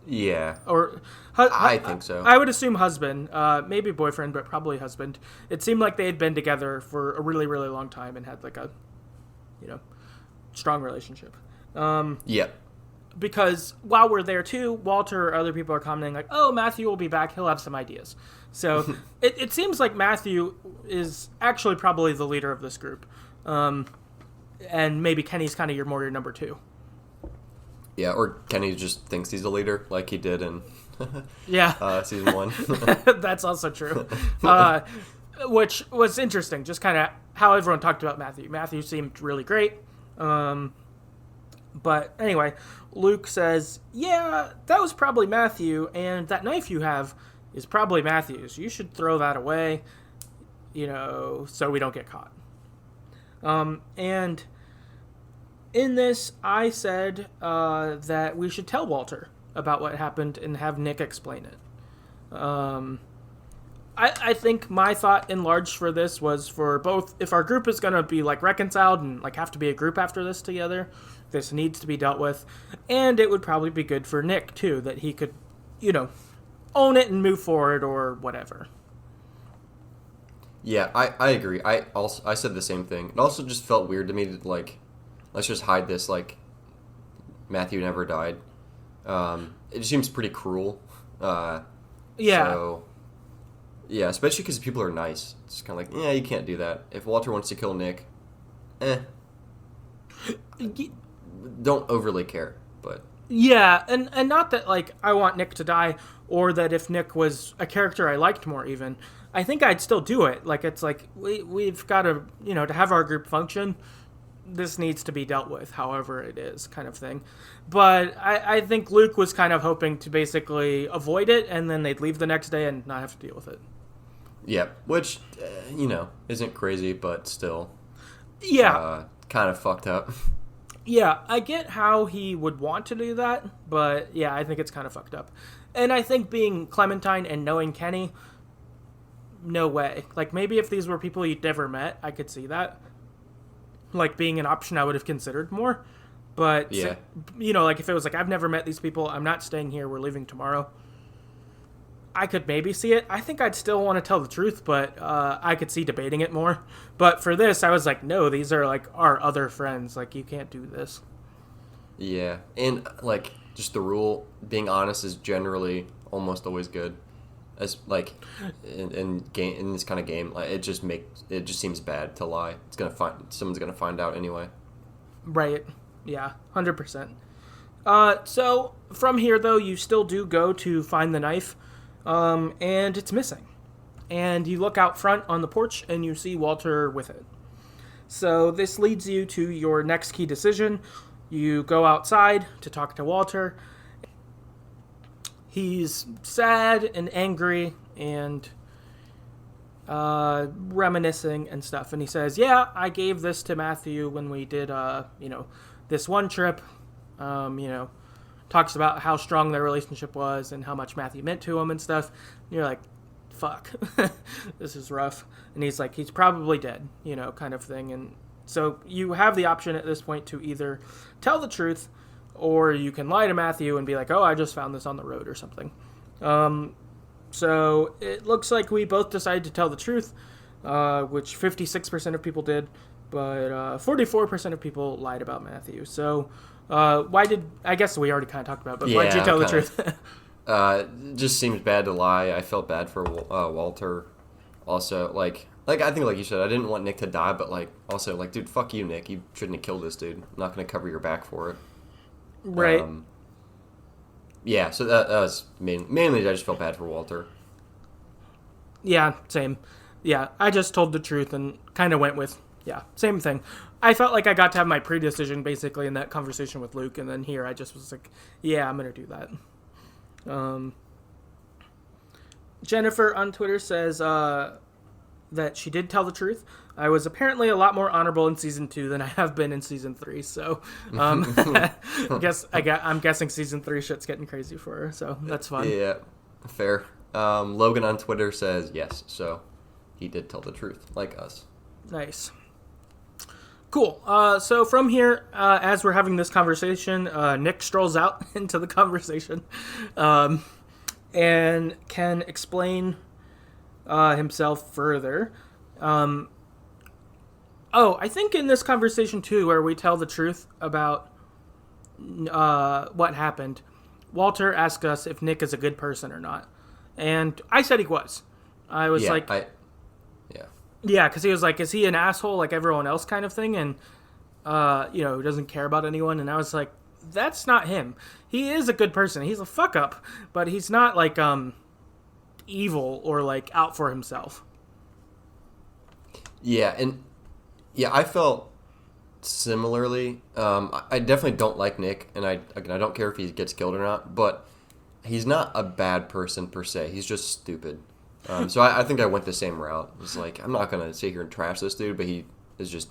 Yeah. Or I think so. I would assume husband. Maybe boyfriend, but probably husband. It seemed like they had been together for a really, really long time and had like a, strong relationship. Yeah. Because while we're there too, Walter or other people are commenting like, oh, Matthew will be back. He'll have some ideas. So it seems like Matthew is actually probably the leader of this group. And maybe Kenny's kind of your number two. Yeah, or Kenny just thinks he's a leader like he did in season 1. That's also true. Which was interesting, just kind of how everyone talked about Matthew. Matthew seemed really great. But anyway, Luke says, yeah, that was probably Matthew, and that knife you have is probably Matthew's. You should throw that away, so we don't get caught. And in this, I said that we should tell Walter about what happened and have Nick explain it. I think my thought enlarged for this was for both, if our group is going to be like reconciled and like have to be a group after this together, this needs to be dealt with. And it would probably be good for Nick too, that he could, own it and move forward or whatever. Yeah, I agree. I said the same thing. It also just felt weird to me to like, let's just hide this. Like, Matthew never died. It seems pretty cruel. Yeah. So, yeah, especially because people are nice. It's kind of like, yeah, you can't do that. If Walter wants to kill Nick, don't overly care. But Yeah, and not that like I want Nick to die, or that if Nick was a character I liked more even, I think I'd still do it. Like it's like we've got to to have our group function. This needs to be dealt with, however it is, kind of thing. But I think Luke was kind of hoping to basically avoid it, and then they'd leave the next day and not have to deal with it. yeah, which isn't crazy, but still, Yeah, kind of fucked up. yeah, I get how he would want to do that, but yeah, I think it's kind of fucked up. And I think being Clementine and knowing Kenny, no way. Like maybe if these were people you'd never met, I could see that. Like being an option I would have considered more. But, Yeah. Like if it was like, I've never met these people, I'm not staying here, we're leaving tomorrow, I could maybe see it. I think I'd still want to tell the truth, but I could see debating it more. But for this, I was like, no, these are like our other friends. Like, you can't do this. Yeah, and like just the rule, being honest is generally almost always good. As like in this kind of game, like it just seems bad to lie. Someone's gonna find out anyway. Right. Yeah, 100%. So from here, though, you still do go to find the knife, and it's missing. And you look out front on the porch, and you see Walter with it. So this leads you to your next key decision. You go outside to talk to Walter. He's sad and angry and reminiscing and stuff. And he says, yeah, I gave this to Matthew when we did, this one trip. Talks about how strong their relationship was and how much Matthew meant to him and stuff. And you're like, fuck, this is rough. And he's like, he's probably dead, kind of thing. And so you have the option at this point to either tell the truth, or you can lie to Matthew and be like, oh, I just found this on the road or something. So it looks like we both decided to tell the truth, which 56% of people did, but 44% of people lied about Matthew. So I guess we already kind of talked about it, but why did you tell the truth? It just seems bad to lie. I felt bad for Walter. Also, like I think, like you said, I didn't want Nick to die, but like also, like, dude, fuck you, Nick. You shouldn't have killed this dude. I'm not gonna cover your back for it. Right. Yeah. So that was mainly I just felt bad for Walter. Yeah. Same. Yeah. I just told the truth and kind of went with same thing. I felt like I got to have my pre-decision basically in that conversation with Luke, and then here I just was like, yeah, I'm gonna do that. Jennifer on Twitter says that she did tell the truth. I was apparently a lot more honorable in season 2 than I have been in season 3. So, I'm guessing season 3 shit's getting crazy for her. So that's fun. Yeah, fair. Logan on Twitter says yes. So he did tell the truth, like us. Nice. Cool. So from here, as we're having this conversation, Nick strolls out into the conversation, and can explain himself further. I think in this conversation too, where we tell the truth about what happened, Walter asked us if Nick is a good person or not, and I said he was. I was because he was like, is he an asshole like everyone else, kind of thing, and who doesn't care about anyone? And I was like, that's not him. He is a good person. He's a fuck up, but he's not like evil or like out for himself. Yeah, and I felt similarly. I definitely don't like Nick, and I don't care if he gets killed or not, but he's not a bad person per se. He's just stupid. So I think I went the same route. It's like, I'm not gonna sit here and trash this dude, but he is just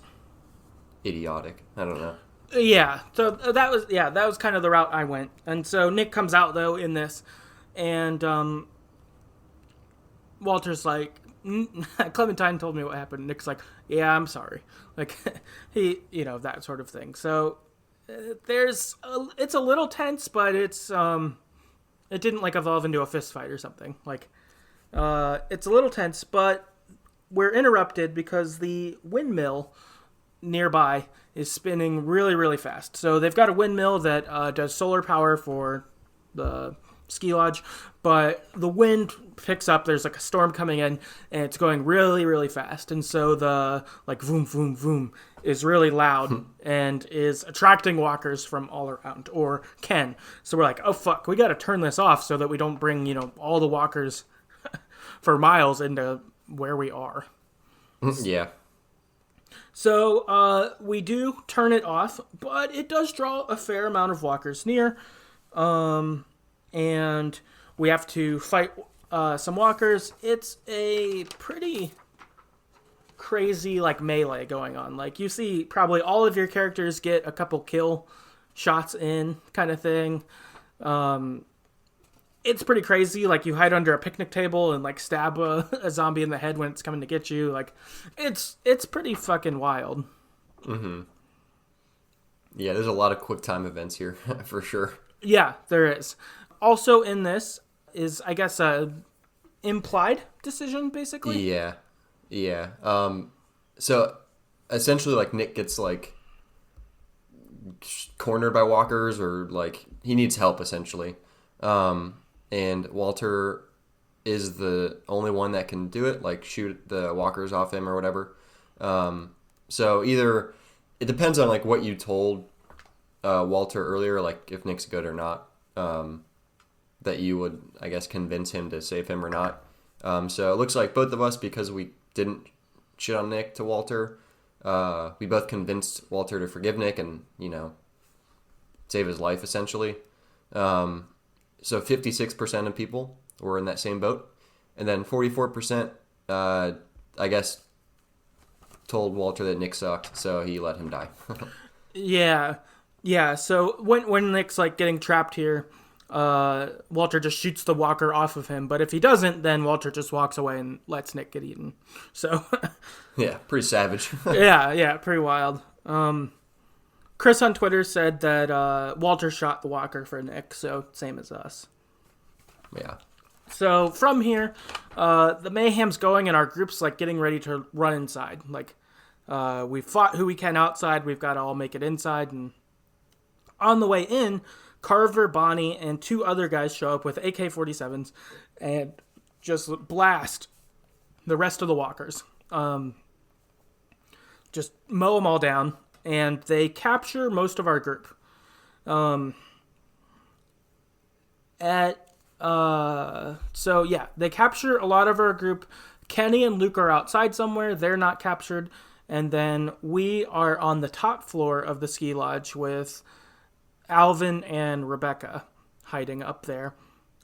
idiotic. I don't know. Yeah, so that was kind of the route I went. And so Nick comes out though in this, and Walter's like, Clementine told me what happened. Nick's like, yeah, I'm sorry. Like, he, that sort of thing. So it's a little tense, but it's it didn't like evolve into a fist fight or something. Like, it's a little tense, but we're interrupted because the windmill nearby is spinning really, really fast. So they've got a windmill that does solar power for the ski lodge, but the wind picks up. There's like a storm coming in, and it's going really, really fast. And so the like voom, voom, voom is really loud and is attracting walkers from all around, or can. So we're like, oh fuck, we got to turn this off so that we don't bring, all the walkers for miles into where we are. Yeah. So we do turn it off, but it does draw a fair amount of walkers near. And we have to fight some walkers. It's a pretty crazy melee going on. You see probably all of your characters get a couple kill shots in, kind of thing. It's pretty crazy. You hide under a picnic table and stab a zombie in the head when it's coming to get you. It's pretty fucking wild. Mm-hmm. Yeah, there's a lot of quick time events here for sure. Yeah, there is. Also in this is, I guess, a implied decision, basically. Yeah. So essentially, Nick gets cornered by walkers, or he needs help essentially. And Walter is the only one that can do it, shoot the walkers off him or whatever. So either it depends on what you told Walter earlier, if Nick's good or not. That you would, I guess, convince him to save him or not. So it looks like both of us, because we didn't shit on Nick to Walter, we both convinced Walter to forgive Nick and, save his life, essentially. So 56% of people were in that same boat. And then 44%, I guess, told Walter that Nick sucked, so he let him die. Yeah. So when Nick's getting trapped here, Walter just shoots the walker off of him, but if he doesn't, then Walter just walks away and lets Nick get eaten. So yeah, pretty savage. yeah, pretty wild. Chris on Twitter said that Walter shot the walker for Nick, so same as us. Yeah. So from here, the mayhem's going and our group's getting ready to run inside. We fought who we can outside, we've got to all make it inside, and on the way in, Carver, Bonnie, and two other guys show up with AK-47s and just blast the rest of the walkers. Just mow them all down, and they capture most of our group. They capture a lot of our group. Kenny and Luke are outside somewhere. They're not captured. And then we are on the top floor of the ski lodge with Alvin and Rebecca hiding up there.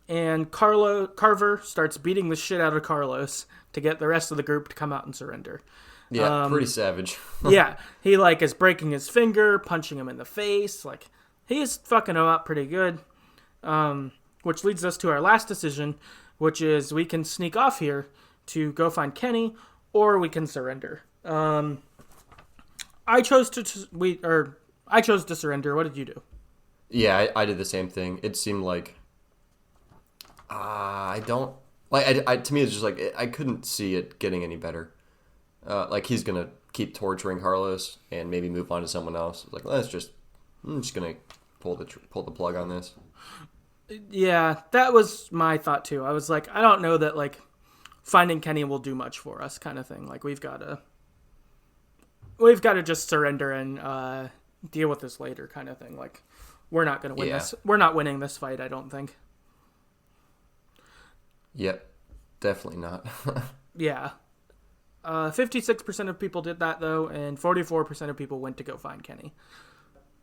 And Carver starts beating the shit out of Carlos to get the rest of the group to come out and surrender. Yeah, pretty savage. Yeah, he is breaking his finger, punching him in the face. He's fucking him up pretty good. Which leads us to our last decision, which is we can sneak off here to go find Kenny, or we can surrender. I chose to surrender. What did you do? Yeah, I did the same thing. It seemed to me it's just I couldn't see it getting any better. He's gonna keep torturing Carlos and maybe move on to someone else. I'm just gonna pull the plug on this. Yeah, that was my thought too. I was I don't know that finding Kenny will do much for us, kind of thing. We've got to just surrender and deal with this later, kind of thing. We're not going to win this. We're not winning this fight, I don't think. Yep, definitely not. Yeah. 56% of people did that, though, and 44% of people went to go find Kenny.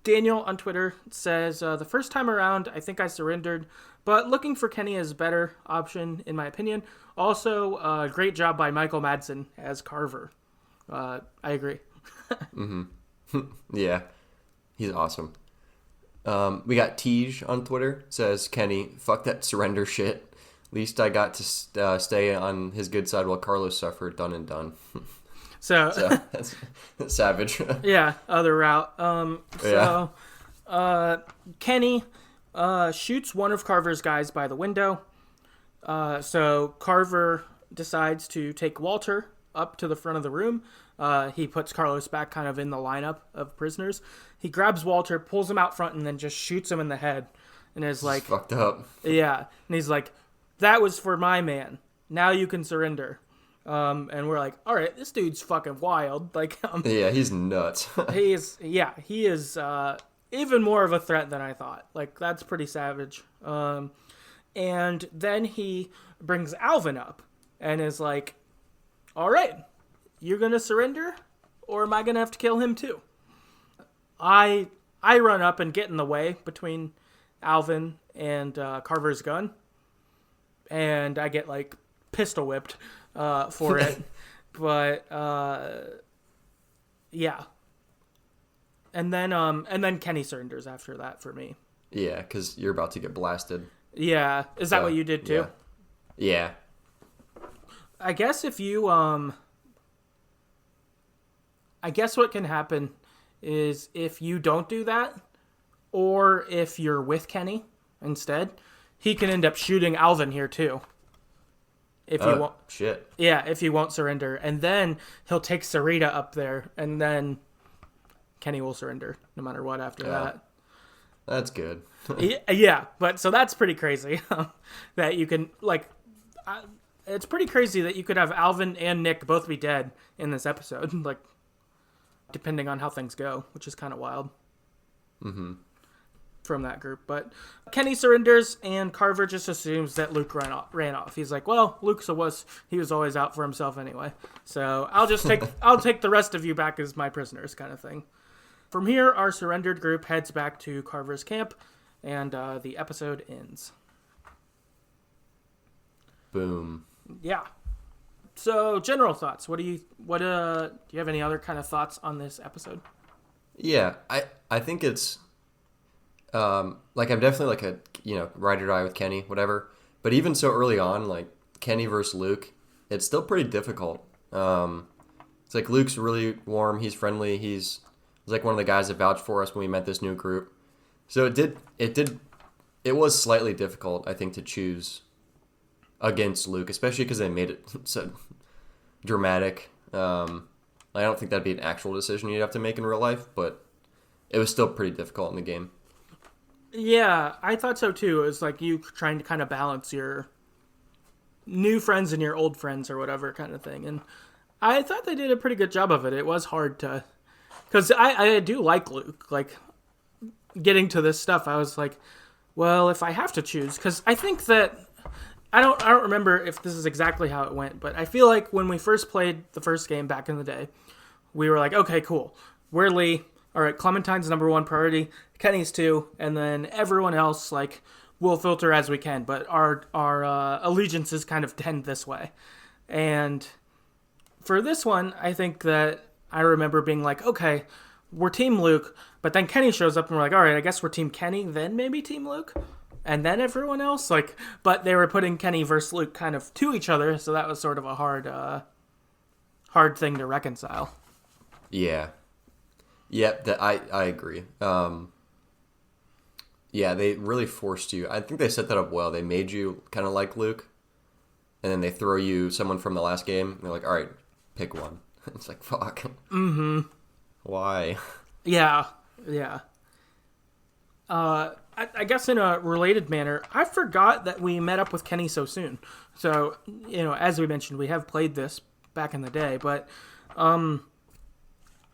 Daniel on Twitter says, the first time around, I think I surrendered, but looking for Kenny is a better option, in my opinion. Also, great job by Michael Madsen as Carver. I agree. Mm-hmm. Yeah, he's awesome. We got Tej on Twitter, says, Kenny, fuck that surrender shit. Least I got to stay on his good side while Carlos suffered. Done and done. So that's savage. Yeah, other route. Kenny shoots one of Carver's guys by the window. So Carver decides to take Walter up to the front of the room. He puts Carlos back kind of in the lineup of prisoners. He grabs Walter, pulls him out front, and then just shoots him in the head. And is like, fucked up. Yeah. And he's like, that was for my man. Now you can surrender. And we're like, all right, this dude's fucking wild. Like, yeah, he's nuts. he is even more of a threat than I thought. Like, that's pretty savage. And then he brings Alvin up and is like, all right, you're going to surrender, or am I going to have to kill him too? I run up and get in the way between Alvin and Carver's gun, and I get like pistol whipped for it. But yeah. And then Kenny surrenders after that for me. Yeah, because you're about to get blasted. Yeah. Is that what you did too? Yeah. I guess if you I guess what can happen is if you don't do that, or if you're with Kenny instead, he can end up shooting Alvin here too. If you won't, shit. Yeah, if you won't surrender, and then he'll take Sarita up there, and then Kenny will surrender no matter what after that. That's good. Yeah, but so that's pretty crazy that you can it's pretty crazy that you could have Alvin and Nick both be dead in this episode, like depending on how things go, which is kind of wild. Mm-hmm. From that group. But Kenny surrenders, and Carver just assumes that Luke ran off. He's like, well, Luke he was always out for himself anyway, so I'll take the rest of you back as my prisoners, kind of thing. From here, our surrendered group heads back to Carver's camp, and the episode ends. Boom. Yeah. So, general thoughts. Do you have any other kind of thoughts on this episode? Yeah, I think it's I'm definitely like a ride or die with Kenny, whatever. But even so early on, like Kenny versus Luke, it's still pretty difficult. It's like Luke's really warm, he's friendly, he's like one of the guys that vouched for us when we met this new group. So it was slightly difficult, I think, to choose against Luke, especially because they made it so dramatic. I don't think that'd be an actual decision you'd have to make in real life, but it was still pretty difficult in the game. Yeah, I thought so too. It was like you trying to kind of balance your new friends and your old friends or whatever kind of thing. And I thought they did a pretty good job of it. It was hard to... Because I do like Luke. Like, getting to this stuff, I was like, well, if I have to choose... Because I think that... I don't remember if this is exactly how it went, but I feel like when we first played the first game back in the day, we were like, okay, cool. We're Lee. All right, Clementine's number one priority. Kenny's 2, and then everyone else, like, we'll filter as we can, but our allegiances kind of tend this way. And for this one, I think that I remember being like, okay, we're Team Luke, but then Kenny shows up and we're like, all right, I guess we're Team Kenny, then maybe Team Luke, and then everyone else. Like, but they were putting Kenny versus Luke kind of to each other, so that was sort of a hard thing to reconcile. Yeah. Yep, I agree. Yeah, they really forced you. I think they set that up well. They made you kind of like Luke, and then they throw you someone from the last game. And they're like, all right, pick one. It's like, fuck. Mm-hmm. Why? Yeah. I guess in a related manner, I forgot that we met up with Kenny so soon. So, as we mentioned, we have played this back in the day, but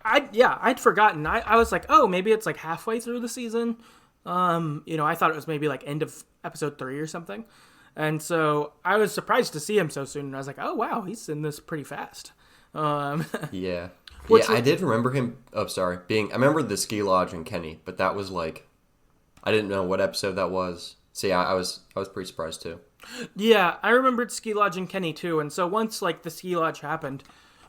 I'd forgotten. I was like, oh, maybe it's like halfway through the season. I thought it was maybe like end of episode 3 or something. And so I was surprised to see him so soon. And I was like, oh, wow, he's in this pretty fast. Yeah. I did remember him. Oh, sorry. I remember the ski lodge and Kenny, but that was like, I didn't know what episode that was. So yeah, I was pretty surprised too. Yeah, I remembered ski lodge and Kenny too. And so once like the ski lodge happened,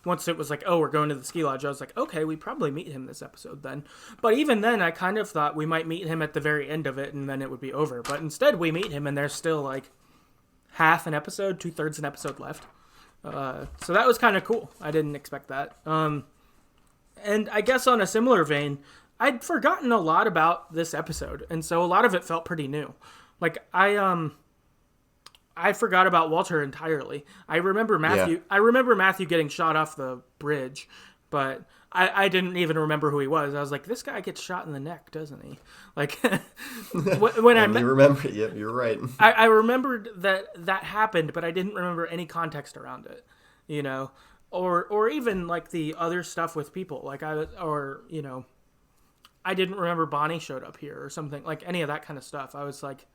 once it was like, oh, we're going to the ski lodge, I was like, okay, we probably meet him this episode then. But even then, I kind of thought we might meet him at the very end of it and then it would be over. But instead, we meet him and there's still like half an episode, 2/3 an episode left. So that was kind of cool. I didn't expect that. And I guess on a similar vein, I'd forgotten a lot about this episode. And so a lot of it felt pretty new. Like, I I forgot about Walter entirely. I remember Matthew. Yeah. I remember Matthew getting shot off the bridge, but I didn't even remember who he was. I was like, this guy gets shot in the neck, doesn't he? Like when I met, You remember? Yep, you're right. I remembered that happened, but I didn't remember any context around it. You know, or even like the other stuff with people. Like I didn't remember Bonnie showed up here or something, like any of that kind of stuff. I was like,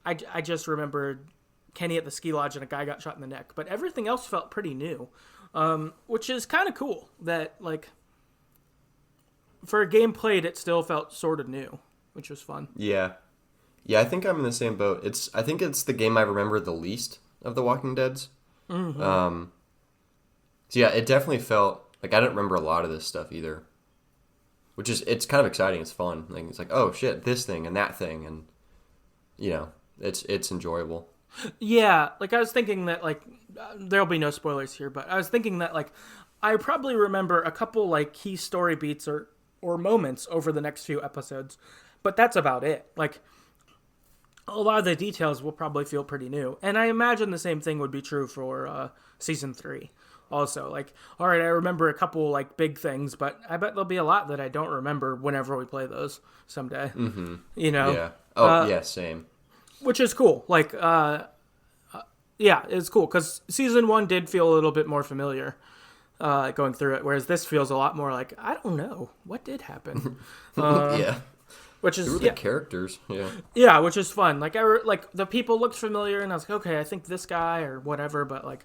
I just remembered Kenny at the ski lodge and a guy got shot in the neck, but everything else felt pretty new, which is kind of cool that, like, for a game played, it still felt sort of new, which was fun. Yeah. Yeah, I think I'm in the same boat. I think it's the game I remember the least of the Walking Dead's. Mm-hmm. So yeah, it definitely felt like I didn't remember a lot of this stuff either. It's kind of exciting. It's fun. Like it's like, oh shit, this thing and that thing, and it's enjoyable. Yeah, like I was thinking that like there'll be no spoilers here, but I was thinking that like I probably remember a couple like key story beats or moments over the next few episodes, but that's about it. Like a lot of the details will probably feel pretty new, and I imagine the same thing would be true for season 3. Also, like, all right, I remember a couple like big things, but I bet there'll be a lot that I don't remember whenever we play those someday. Mm-hmm. You know? Yeah. Oh, yeah, same. Which is cool. Like, yeah, it's cool because season 1 did feel a little bit more familiar going through it, whereas this feels a lot more like I don't know what did happen. Yeah. Which is Who are the characters? Yeah. Yeah, which is fun. Like like the people looked familiar, and I was like, okay, I think this guy or whatever, but like.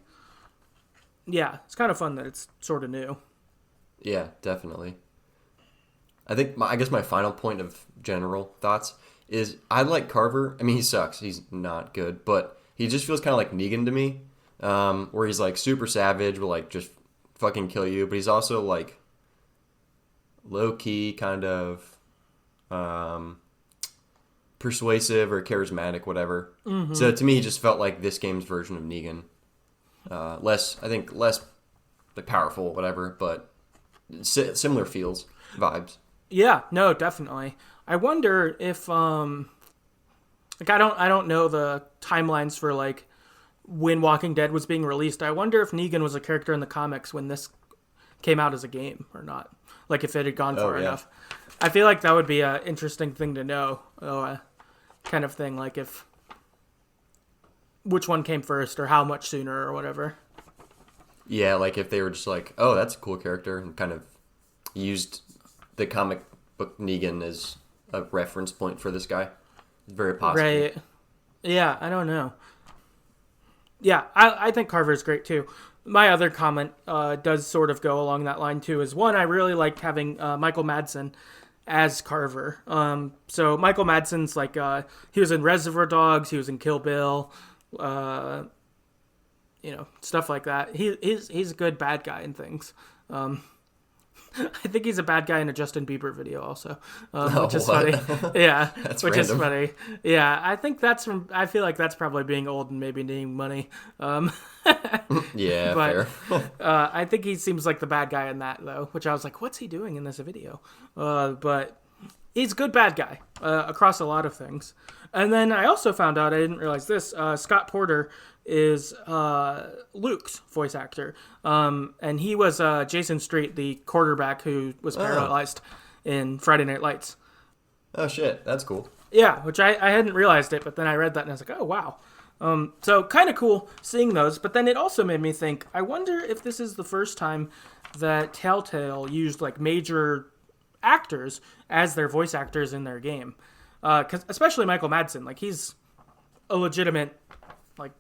Yeah, it's kind of fun that it's sort of new. Yeah, definitely. I guess my final point of general thoughts is I like Carver. I mean, he sucks. He's not good, but he just feels kind of like Negan to me, where he's like super savage, will like just fucking kill you, but he's also like low key, kind of persuasive or charismatic, whatever. Mm-hmm. So to me, he just felt like this game's version of Negan. Less like powerful, whatever, but similar feels, vibes. Yeah, no, definitely. I wonder if like I don't know the timelines for like when Walking Dead was being released. I wonder if Negan was a character in the comics when this came out as a game or not. Like if it had gone far enough. I feel like that would be an interesting thing to know. Kind of thing, like if which one came first or how much sooner or whatever. Yeah, like if they were just like, oh, that's a cool character, and kind of used the comic book Negan as a reference point for this guy. Very possible. Right. Yeah, I don't know. Yeah, I think Carver's great too. My other comment does sort of go along that line too, is one, I really like having Michael Madsen as Carver. So Michael Madsen's like, he was in Reservoir Dogs, he was in Kill Bill, stuff like that. He's a good bad guy in things. I think he's a bad guy in a Justin Bieber video also, which is funny. Yeah, that's which random. is funny. Yeah, I think I feel like that's probably being old and maybe needing money. Yeah, but, fair. I think he seems like the bad guy in that though, which I was like, what's he doing in this video? But he's a good bad guy across a lot of things. And then I also found out, I didn't realize this, Scott Porter is Luke's voice actor. And he was Jason Street, the quarterback who was paralyzed in Friday Night Lights. Oh, shit. That's cool. Yeah, which I hadn't realized it, but then I read that and I was like, oh, wow. So kind of cool seeing those. But then it also made me think, I wonder if this is the first time that Telltale used like major actors as their voice actors in their game. 'Cause especially Michael Madsen, like he's a legitimate like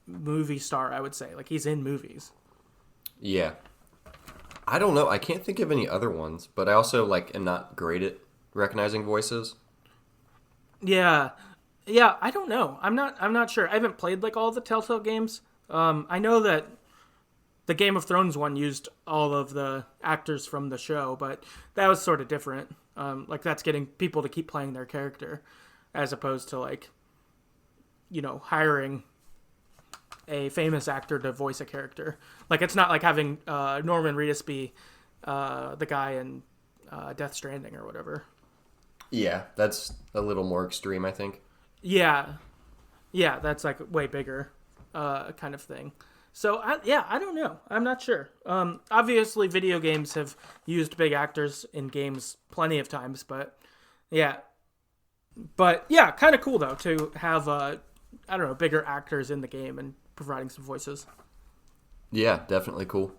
movie star, I would say. Like he's in movies. Yeah. I don't know. I can't think of any other ones, but I also like am not great at recognizing voices. Yeah. I don't know. I'm not sure. I haven't played like all the Telltale games. I know that the Game of Thrones one used all of the actors from the show, but that was sort of different. Like that's getting people to keep playing their character as opposed to like, hiring a famous actor to voice a character. Like it's not like having Norman Reedus be the guy in Death Stranding or whatever. Yeah, that's a little more extreme, I think. Yeah, Yeah, that's like way bigger kind of thing. So, I don't know. I'm not sure. Obviously, video games have used big actors in games plenty of times, but yeah. But yeah, kind of cool, though, to have, bigger actors in the game and providing some voices. Yeah, definitely cool.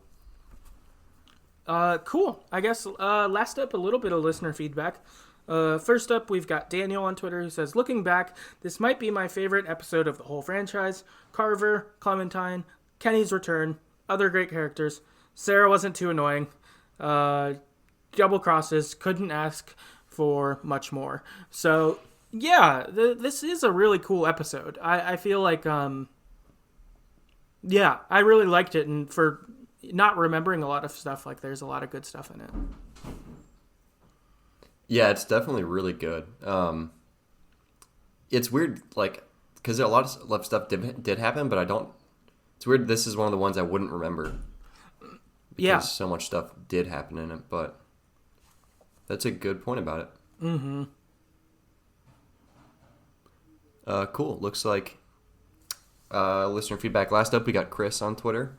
Cool. I guess last up, a little bit of listener feedback. First up, we've got Daniel on Twitter who says, looking back, this might be my favorite episode of the whole franchise. Carver, Clementine, Kenny's return, other great characters. Sarah wasn't too annoying. Double crosses, couldn't ask for much more. So, yeah, this is a really cool episode. I feel like, I really liked it, and for not remembering a lot of stuff, like, there's a lot of good stuff in it. Yeah, it's definitely really good. It's weird, like, because a lot of stuff did happen, but I don't. It's weird. This is one of the ones I wouldn't remember. Because so much stuff did happen in it, but that's a good point about it. Mm-hmm. Cool. Looks like listener feedback. Last up, we got Chris on Twitter.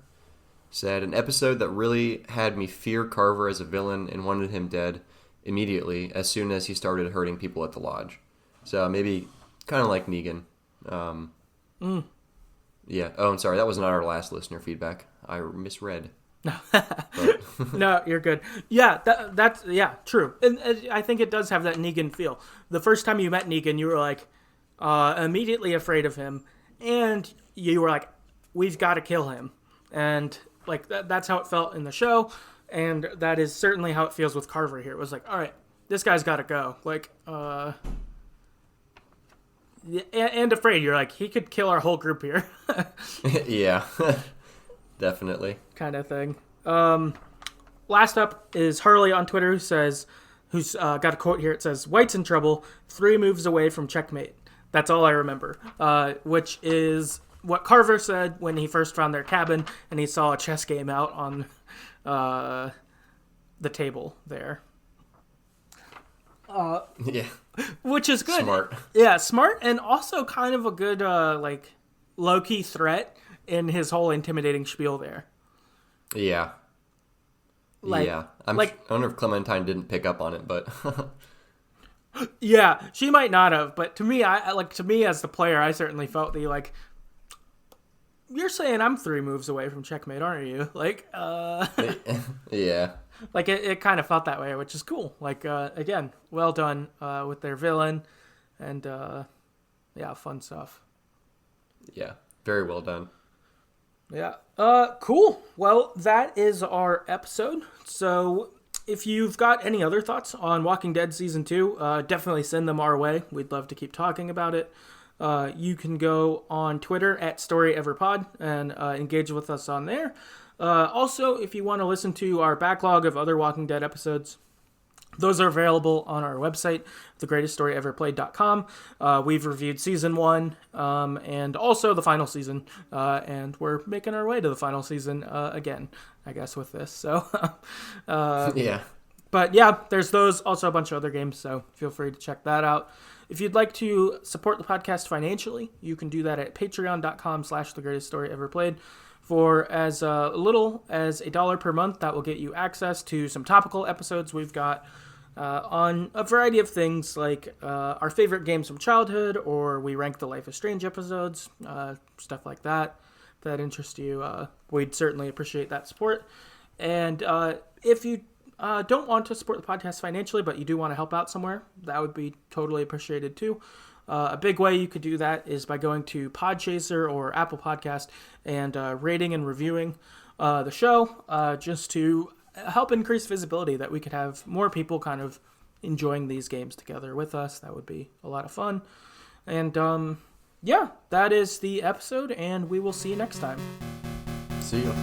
Said, an episode that really had me fear Carver as a villain and wanted him dead immediately as soon as he started hurting people at the lodge. So maybe kind of like Negan. Yeah. Oh, I'm sorry. That was not our last listener feedback. I misread. No, you're good. Yeah, that's true. And I think it does have that Negan feel. The first time you met Negan, you were like immediately afraid of him, and you were like, "We've got to kill him." And like that's how it felt in the show, and that is certainly how it feels with Carver here. It was like, "All right, this guy's got to go." Like, and afraid. You're like, he could kill our whole group here. Yeah, definitely. Kind of thing. Last up is Harley on Twitter who's got a quote here. It says, White's in trouble, 3 moves away from checkmate. That's all I remember. Which is what Carver said when he first found their cabin and he saw a chess game out on the table there. Yeah. Which is good. Smart. Yeah, smart, and also kind of a good low-key threat in his whole intimidating spiel there. Yeah. I wonder if Clementine didn't pick up on it, but yeah, she might not have, but to me, to me as the player, I certainly felt you're saying I'm 3 moves away from checkmate, aren't you? yeah. Like it kind of felt that way, which is cool. Again, well done with their villain, and fun stuff. Yeah, very well done. Yeah. Cool. Well, that is our episode. So if you've got any other thoughts on Walking Dead Season 2, definitely send them our way. We'd love to keep talking about it. You can go on Twitter at StoryEverPod and engage with us on there. Also, if you want to listen to our backlog of other Walking Dead episodes, those are available on our website, TheGreatestStoryEverPlayed.com. We've reviewed Season 1 and also the final season, and we're making our way to the final season again, I guess, with this. So, yeah. But yeah, there's those, also a bunch of other games, so feel free to check that out. If you'd like to support the podcast financially, you can do that at patreon.com/TheGreatestStoryEverPlayed. For as little as $1 per month, that will get you access to some topical episodes we've got on a variety of things, like our favorite games from childhood, or we rank the Life is Strange episodes, stuff like that. If that interests you, we'd certainly appreciate that support. And if you don't want to support the podcast financially, but you do want to help out somewhere, that would be totally appreciated too. A big way you could do that is by going to Podchaser or Apple Podcast and rating and reviewing the show, just to help increase visibility, that we could have more people kind of enjoying these games together with us. That would be a lot of fun. And that is the episode, and we will see you next time. See ya.